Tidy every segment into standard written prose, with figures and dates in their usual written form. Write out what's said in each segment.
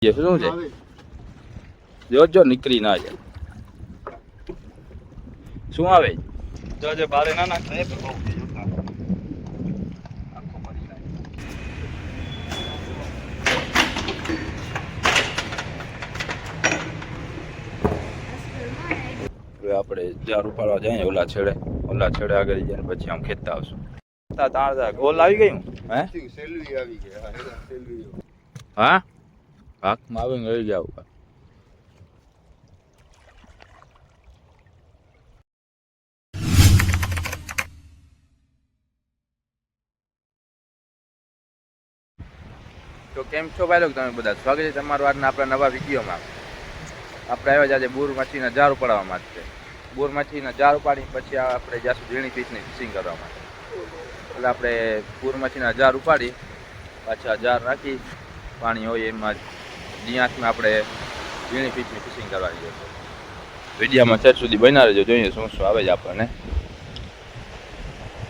શું છે જોજો નીકળી ના જાય શું આવે જોજો બારે ના નાખે આખો મરી જાય આપણે જાર ઉપાડવા જાય ઓલા છેડે આગળ જઈને પછી આમ ખેતતા આવશું ગોલ આવી ગયું હે સેલવી આવી ગયા હા હાથમાં આવીને રહી ગયા તો કેમ છો ભાઈ લોકો તમે બધા સ્વાગત છે તમારું આજના આપણા નવા વિડીયોમાં આપણે આવ્યા આજે બોર માછીના જાર ઉપાડવા માટે બોર માછીના જાર ઉપાડી પછી આપણે જાશું ઝીણી ફિશની ફિશિંગ કરવા માટે એટલે આપણે બોર માછીના જાર ઉપાડી પાછા જાર રાખી પાણી હોય એમાં જ્યાંથી આપણે ઝીણી ફિશની ફિશિંગ કરવાની છે વિડીયોમાં છેક સુધી બના રહેજો જોઈએ શું શું આવે છે આપણને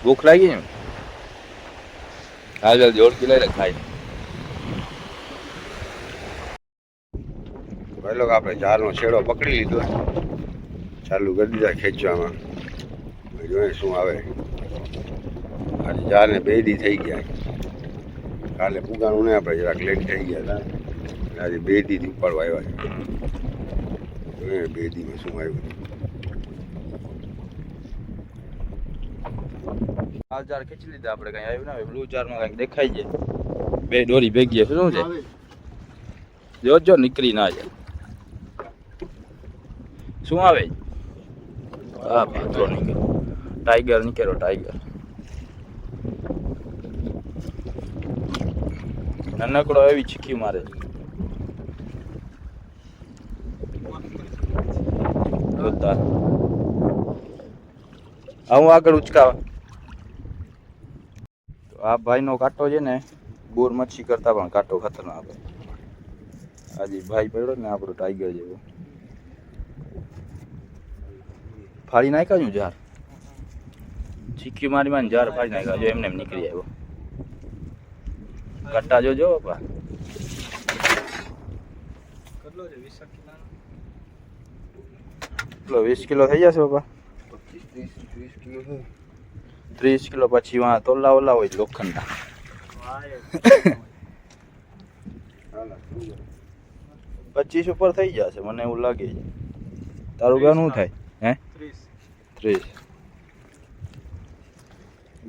ભૂખ લાગી ને હાલ જલ્દી ઓળખી લઈ લે ખાઈ ભાઈ લોકો આપણે જારનો છેડો પકડી લીધો ચાલુ કરી દીધા ખેંચવામાં જોઈએ શું આવે આજે જારને 2 દી થઈ ગયા કાલે પુગાણું ને આપણે જરાક લેટ થઈ ગયા હતા આજે 2 દીથી ઉપાડવા આવ્યા છે જોઈએ 2 દીમાં શું આવ્યું આ જાર ખેંચી લીધા આપણે કઈ આવ્યું ના બ્લુ જારમાં કઈક દેખાય છે 2 દોરી ભેગી છે શું છે જોજો નીકળી ના જાય શું આવે હા પાત્રો નીકળ્યો ટાઈગર નીકળ્યો ટાઈગર નાનકડો એવી ચીકી મારે જોતા હું આગળ ઉચકાવા તો આ ભાઈનો કાંટો છે ને બોર મચ્છી કરતા પણ કાંટો ખતરનાક આપે આજે ભાઈ પડ્યો ને આપણો ટાઈગર જેવો ફાડી નાખ્યા જાર ચીકી મારી મારી જાર ફાડી નાખ્યા જો એમને એમ નીકળી આવ્યો કટ્ટા જોજો બાપા કેટલો છે 20 કિલો થઈ જશે બાપા 25-30 કિલો 30 કિલો પછી વાં તોલા ઓલા હોય લોખંડના 25 ઉપર થઈ જશે મને એવું લાગે છે તારું ઘણું થાય હે 30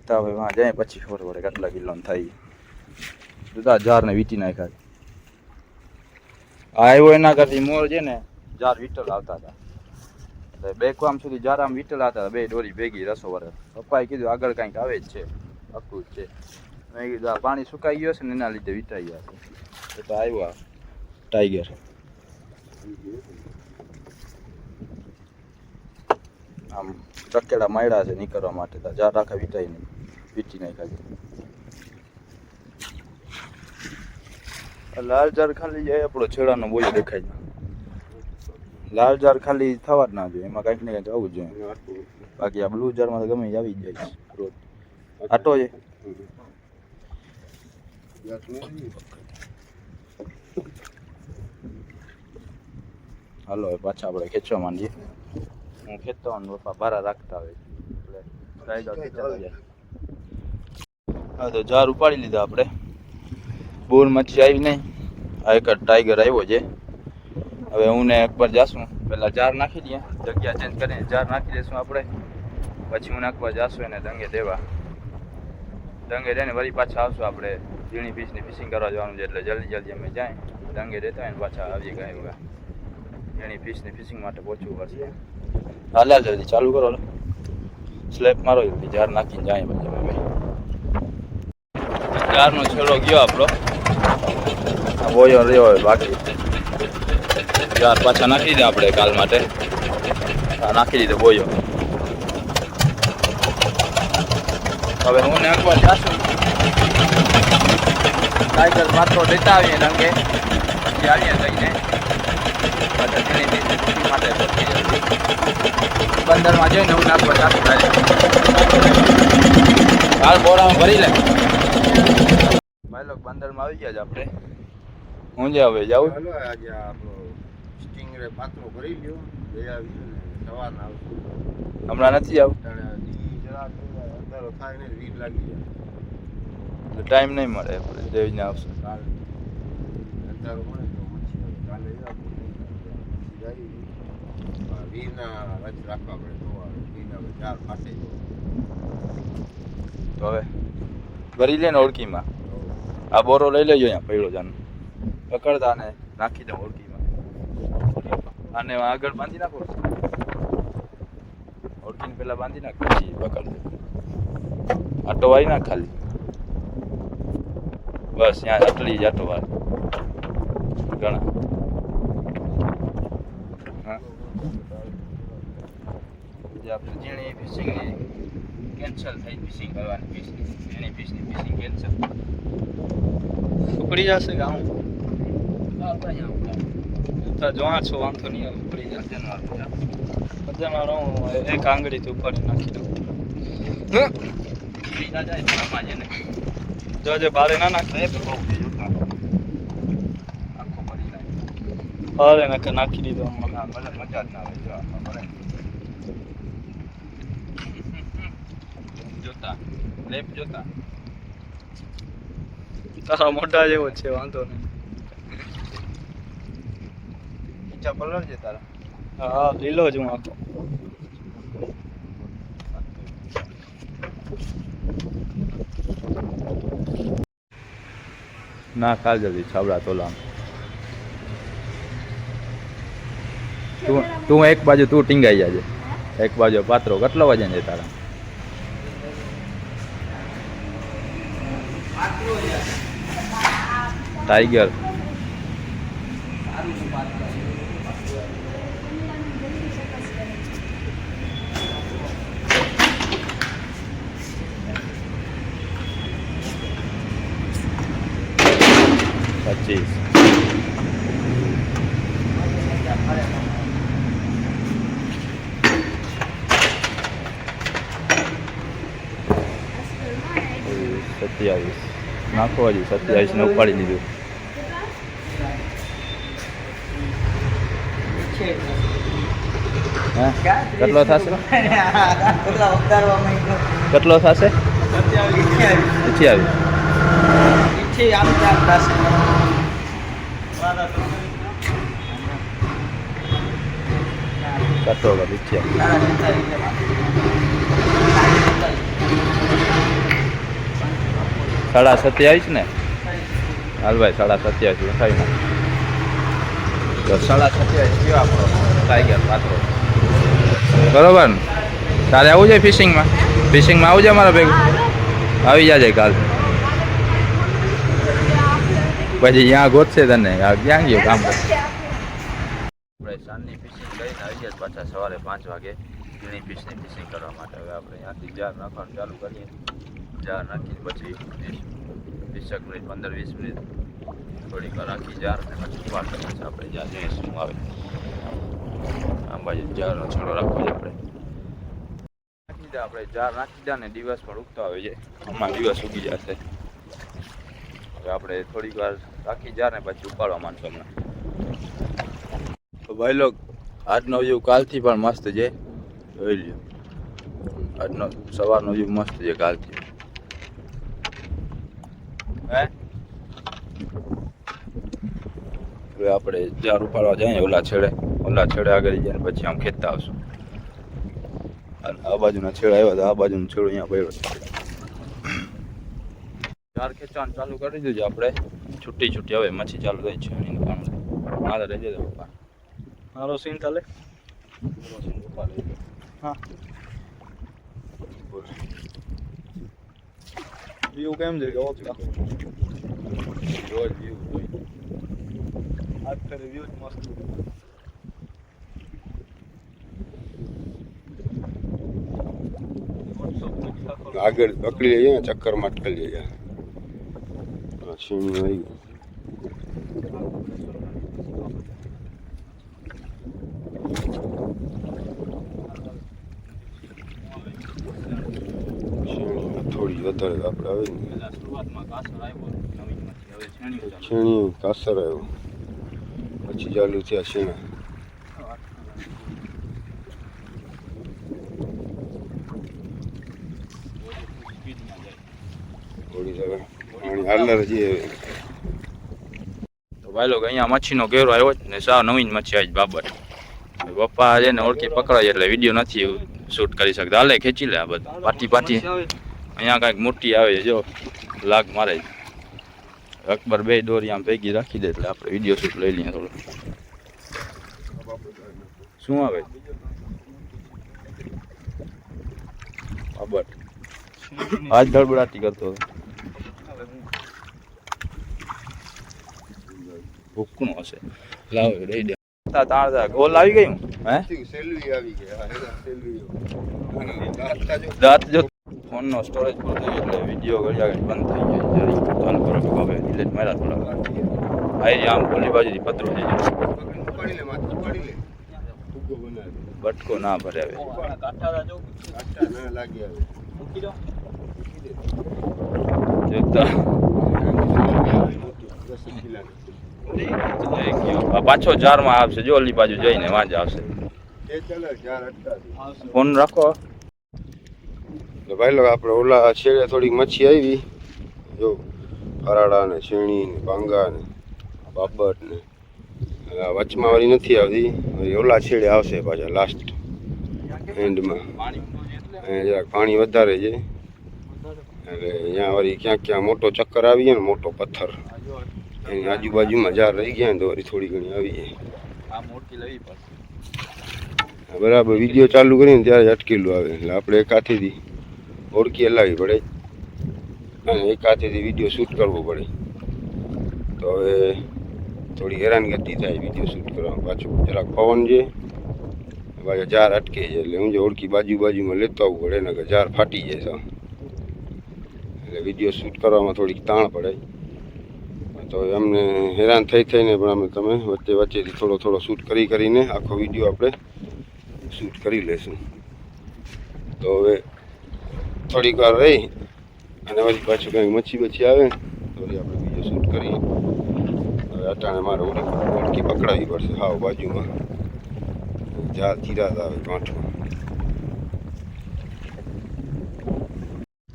તા ભાઈ વાં જાય પછી ખબર પડે કેટલા કિલો થાય જુદા જાર ને વીટી નાખ્યા આવ્યો એના કરતી મોર છે ને જાર વીટલ આવતા હતા એટલે 2 કામ સુધી જાર આમ વીટલ આવતા હતા 2 દોરી ભેગી રસો વરસ પપ્પાએ કીધું આગળ કંઈક આવે જ છે આખું જ છે મેં કીધું આ પાણી સુકાઈ ગયો છે ને એના લીધે વીટાઈ ગયા છે તો આવ્યો ટાઈગર આમ ચકેડા માયડા છે નીકળવા માટે જાર રાખા વીટાઈ નહીં વીટી નાખ્યા લાલ જાર ખાલી જાય આપણો છેડાનો બોયો દેખાય લાલ જાર ખાલી થવા જ ના જોઈએ એમાં કંઈક ને કંઈક આવવું જોઈએ બાકી આ બ્લુ જારમાં તો ગમે આવી જ જાય રોજ આટો છે હાલો પાછા આપણે ખેંચવા માંડીએ હું ખેંચતો પપ્પા ભારા રાખતા હોય એટલે હા તો જાર ઉપાડી લીધા આપણે બોર મચ્છી આવી નહીં આ એક ટાઈગર આવ્યો છે હવે હું ને એકવાર જાશું પહેલાં જાર નાખી દઈએ જગ્યા ચેન્જ કરીને જાર નાખી દઈશું આપણે પછી હું એકવાર જાશું એને દંગે દેવા દંગે દઈને વળી પાછા આવશું આપણે ઝીણી ફિશની ફિશિંગ કરવા જવાનું છે એટલે જલ્દી અમે જાય દંગે દેતા હોય ને પાછા આવીએ ગયા ઝીણી ફિશની ફિશિંગ માટે પહોંચવું પડશે હાલ્યા જલ્દી ચાલુ કરો સ્લેપ મારો જાર નાખીને જાય પછી અમે જારનો છેડો ગયો આપણો બોયો રહ્યો બાકી જાર પાછા નાખી દે આપણે કાલ માટે નાખી દીધો બોયો હવે હું ને એકવાર જાશું ટાઈગર પાત્રો લેતા આવીએ રંગે આવીએ જઈને પાછા માટે બંદરમાં જઈને હું નાખવા જાશું હાલ બોરામાં ભરી લે ભાઈ લોક બંદરમાં આવી ગયા છે આપણે હું જ આવે જાવ હાલો આજે આપણો સ્ટિંગરે પાત્રો કરી લ્યો બે આવી ને સવારના આવશું હમણાં નથી આવ જરાક અંધારો થાય ને વીજ લાગી જાય તો ટાઈમ નહીં મળે આપણે દેવીને આવશે કાલ અંધારો મળે તો મચ્છી આવે કાલે વીરના રચ રાખવા પડે તો આવે વીરના ચાર ફાટે તો હવે ભરી લે ને ઓળખીમાં આ બોરો લઈ લેજો અહીંયા પડ્યો જાનો પકડતા ને નાખી દઉં ઓળખીમાં આને આગળ બાંધી નાખો ઓળખીને પેલા બાંધી નાખ પછી પકડ દે આટો વાળી નાખ ખાલી બસ ત્યાં આટલી જ આટો વાર ઘણા હા જે આપણે ઝીણી ફિશિંગની કેન્સલ થઈ ફિશિંગ કરવાની ફિશની ઝીણી ફિશની ફિશિંગ કેન્સલ ઉપડી જશે કે આવું જોવા છો વાંધો નહીં આવે ઉપડી જશે જાનવાર એક આંગળીથી ઉપાડી નાખી દઉં જો ભારે ના નાખે આખો પડી નાખે ભારે નાખી દીધો હમણાં મને મજા જ ના આવે જોતા લેપ જોતા તારા મોઢા જેવો છે વાંધો નહીં ઈચ્છા કલર છે તારા હા લીલો જ હું આખો ના કાલ જલ્દી છાબડા તોલામ તું એક બાજુ તું ટીંગાઈ જાજે એક બાજુ પાત્રો કેટલો વજન છે તારા ટાઈગર પચીસ સત્યાવીસ નાખો હજી 27 ને ઉપાડી લીધું કેટલો થશે કેટલો થશે 27 ને હાલ ભાઈ 27 ઉઠાવી નાખ તો 27 કેવા આપણો ટાઈગર પાત્રો બરોબર ને તારે આવું છે ફિશિંગમાં આવું છે મારા ભેગું આવી જાજે કાલ પછી અહીંયા ગોતશે તને ક્યાં ગયો કામ કર આપણે સાંજની ફિશિંગ કરીને આવી જાય પાછા સવારે 5 વાગે ઝીણી ફિશની ફિશિંગ કરવા માટે હવે આપણે અહીંયાથી જાર નાખવાનું ચાલુ કરીએ જાર નાખીને પછી 20 મિનિટ 15-20 મિનિટ થોડીક વાર રાખી જાર અને પછી વાર કરીએ આપણે જ્યાં જોઈએ શું આવે આ બાજુ જારનો છોડો રાખવો છે આપણે જાર નાખી દા ને દિવસ પણ ઉગતો આવે છે હમણાં દિવસ ઉગી જશે હવે આપણે થોડીક વાર રાખી જાર ને પછી ઉપાડવા માંડશું હમણાં તો ભાઈ લોક આજનો વ્યૂ કાલથી પણ મસ્ત છે જોઈ લ્યો આજનો સવારનો વ્યૂ મસ્ત છે કાલથી હે હવે આપણે જાર ઉપાડવા જઈએ ઓલા છેડે આગળ જઈને પછી આમ ખેંચતા આવશું આ બાજુના છેડા આવ્યા હતા આ બાજુનો છેડો અહીંયા પડ્યો જાર ખેંચવાનું ચાલુ કરી દીધું છે આપણે છૂટી હવે મચ્છી ચાલુ થઈ છે હા રહેજે પપ્પા મારો સીન ચાલે હા વ્યૂ કેમ છે કે ઓછા રોજ વ્યૂ આજ ફેર વ્યૂ મસ્ત આગળ પકડી લઈએ ને ચક્કરમાં અટકી લઈએ શીણી આવી થોડી વધારે આપણે આવે ને શરૂઆતમાં કાસર આવ્યો નવી મચ્છી હવે છે છીણી કાસર આવ્યો પછી ચાલુ થયા છીણા થોડી જગ્યા પાણી હાલર જે તો ભાઈ લોકો અહીંયા મચ્છીનો ઘેરો આવ્યો જ ને સાવ નવીન મચ્છી આવી બાબર પપ્પા છે ને ઓળખી પકડાય એટલે વિડીયો નથી શૂટ કરી શકતા હાલે ખેંચી લે આ બધું પાટી અહીંયા કાંઈક મોટી આવે છે જો લાગ મારે અકબર બે દોરી આમ ભેગી રાખી દે એટલે આપણે વિડીયો શૂટ લઈ લઈએ થોડો શું આવે બાબર આજ ધડબડાટી કરતો ભૂખનું હશે લાવ રહી દે તાણ ગોલ આવી ગયું હે સેલવી આવી ગયા દાંત જો ફોનનો સ્ટોરેજ પૂરો થઈ ગયો એટલે વિડીયો ઘડિયા ઘડી બંધ થઈ ગયો ચાલુ કરો કે હવે ડિલેટ માર્યા થોડા આઈ આમ ઓલી બાજુથી પતરો થઈ ગયો બટકો ના ભરે હવે પાછો જારમાં આવશે જો ઓલી બાજુ જઈને વાંજ આવશે ફોન રાખો ભાઈ લોકો આપણે ઓલા છેડે થોડીક મચ્છી આવી જો ફરાડા ને છીણી ને ભાંગા ને બાબટ ને વચમાં વાળી નથી આવતી ઓલા છેડે આવશે પાછા લાસ્ટ એન્ડમાં જરાક પાણી વધારે છે એટલે અહીંયા વળી ક્યાં મોટો ચક્કર આવી જાય ને મોટો પથ્થર એની આજુબાજુમાં જાર રહી ગયા ને તો વળી થોડી ઘણી આવી જાય બરાબર વિડીયો ચાલુ કરીને ત્યારે જ અટકેલું આવે એટલે આપણે એક હાથેથી ઓળખી હલાવવી પડે અને એક હાથેથી વિડીયો શૂટ કરવો પડે તો હવે થોડી હેરાનગતિ થાય વિડીયો શૂટ કરવામાં પાછું જરાક પવન છે પાછા જાર અટકે છે એટલે હું જે ઓળખી બાજુમાં લેતો આવવું પડે ને કે જાર ફાટી જાય તો એટલે વિડીયો શૂટ કરવામાં થોડીક તાણ પડે તો અમને હેરાન થઈને પણ અમે તમે વચ્ચેથી થોડો શૂટ કરીને આખો વિડીયો આપણે શૂટ કરી લેશું તો હવે થોડીક વાર રહી અને વળી પાછું કંઈક મચ્છી આવે તો વળી આપણે વિડીયો શૂટ કરીએ હવે અટાણે મારે ઓળખી પકડાવી પડશે હાવ બાજુમાં જાર ચીરાત આવે ગાંઠમાં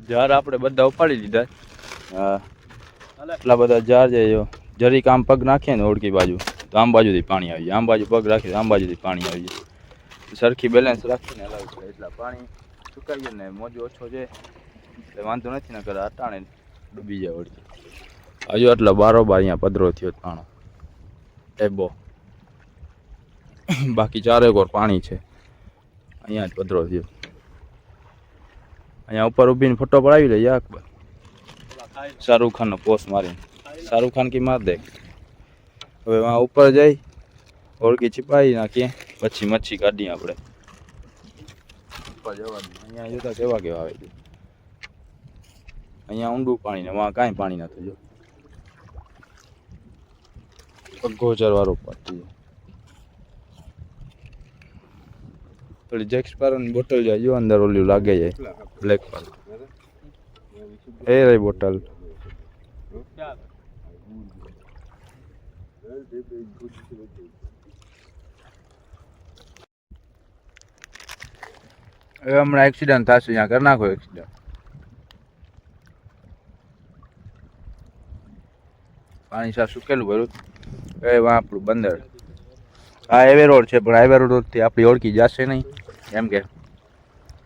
જાર આપણે બધા ઉપાડી લીધા એટલા બધા જાર છે જો જરીક આમ પગ નાખીએ ને ઓળખી બાજુ તો આમ બાજુથી પાણી આવી જાય આમ બાજુ પગ રાખીએ તો આમ બાજુથી પાણી આવી જાય સરખી બેલેન્સ રાખીને હલાવવું પડે એટલા પાણી સુકાઈએ ને મોજો ઓછો છે એટલે વાંધો નથી ને કરે અટાણે ડૂબી જાય ઓળખી હજુ એટલે બારોબાર અહીંયા પધરો થયો પાણો એબો બાકી ચારેક ઓર પાણી છે અહીંયા જ પધરો થયો અહીંયા ઉપર ઊભીને ફોટો પડાવી લઈએ અકબર શાહરુખ ખાનનો પોસ્ટ મારીને શાહરુખ ખાન કી માર દે હવે વहाँ ઉપર જઈ ઓળખી છીપાઈ નાખીએ પછી મચ્છી કાઢીએ આપણે ઉપર જવાનું અહીંયા જોતા કેવા આવે છે અહીંયા ઊંડું પાણી ને વहाँ કાંઈ પાણી નથી જો ગોચર વાળું પાટી થોડી જેક્સપારોની બોટલ જાય જો અંદર ઓલી લાગે જાય બ્લેક પર એ રહી બોટલ હવે હમણાં એક્સિડન્ટ થશે ત્યાં કરી નાખો એક્સિડન્ટ પાણી સાફ સુકેલું ભર્યું એ આપણું બંદર આ હાઈવે રોડ છે પણ હાઈવે રોડથી આપણી ઓળખી જશે નહીં એમ કે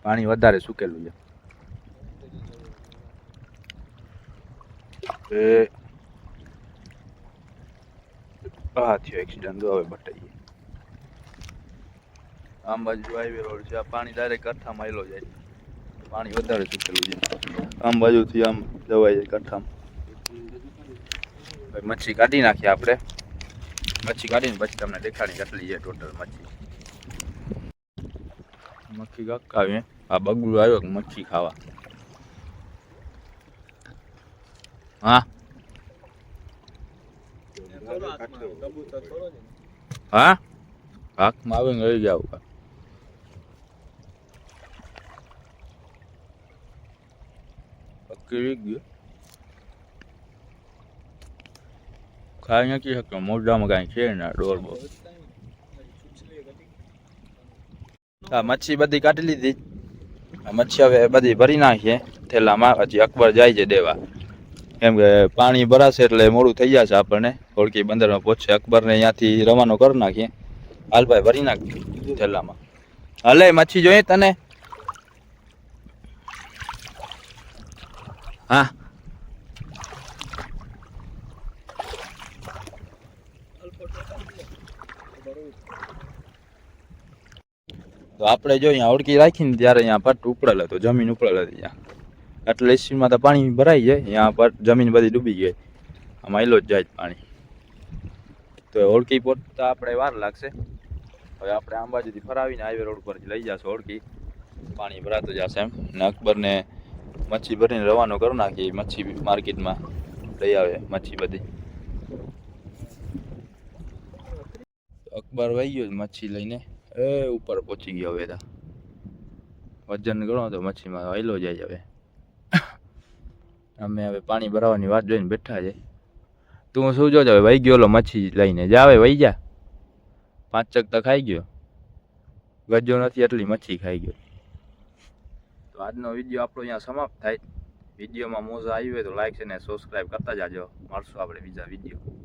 પાણી વધારે સુકેલું છે હા થયો એક્સિડન્ટ જો હવે બટાઈએ આમ બાજુ હાઈવે રોડ છે આ પાણી ડાયરેક્ટ કઠ્ઠામાં આવેલો જાય પાણી વધારે સુકેલું છે આમ બાજુથી આમ જવાય જાય કઠ્ઠામાં મચ્છી કાઢી નાખીએ આપણે મચ્છી કાઢીને પછી તમને દેખાડી કેટલી છે ટોટલ મચ્છી કાઢીએ આ બગડું આવ્યો કે મચ્છી ખાવા હા હા હાથમાં આવીને રહી જાવ પકડી ગયો ખાઈ નથી શકતો, મોઢામાં કાંઈ છે ને ડોરબો. હા, મચ્છી બધી કાઢી લીધી. આ મચ્છી હવે બધી ભરી નાખીએ થેલામાં. હજી અકબર જાય છે દેવા, કેમ કે પાણી ભરાશે એટલે મોડું થઈ જશે આપણને. હોડકી બંદરમાં પહોંચશે અકબરને અહીંયાથી રવાનો કરી નાખીએ. હાલ ભાઈ ભરી નાખીએ થેલામાં. હલે મચ્છી જોઈએ તને? હા તો આપણે જો અહીંયા હોડકી રાખીને ત્યારે અહીંયા પટ ઉપડેલ હતો, જમીન ઉપડેલ હતી ત્યાં. એટલે એસીમાં તો પાણી ભરાઈ જાય, અહીંયા પર જમીન બધી ડૂબી ગઈ. આમાં એલો જ જાય પાણી. તો હોડકી પહોંચતા આપણે વાર લાગશે. હવે આપણે આમ બાજુથી ફરાવીને હાઈવે રોડ પરથી લઈ જશે હોડકી. પાણી ભરાતું જશે એમ. ને અકબરને મચ્છી ભરીને રવાનો કરી નાખીએ. મચ્છી માર્કેટમાં લઈ આવે મચ્છી બધી. અકબર વહી ગયો મચ્છી લઈને, એ ઉપર પહોંચી ગયો. હવે વજન ગણો તો મચ્છીમાં વાયલો જાય. હવે અમે હવે પાણી ભરાવાની વાત જોઈને બેઠા છે. તું શું જોજો હવે વહી ગયો મચ્છી લઈને જા. હવે વહી જા, 5 ચકતા ખાઈ ગયો. ગજો નથી એટલી મચ્છી ખાઈ ગયો. તો આજનો વિડીયો આપણો અહીંયા સમાપ્ત થાય. વિડીયોમાં મોજા આવી હોય તો લાઈક અને સબસ્ક્રાઈબ કરતા જાજો. મળશું આપણે બીજા વિડીયો.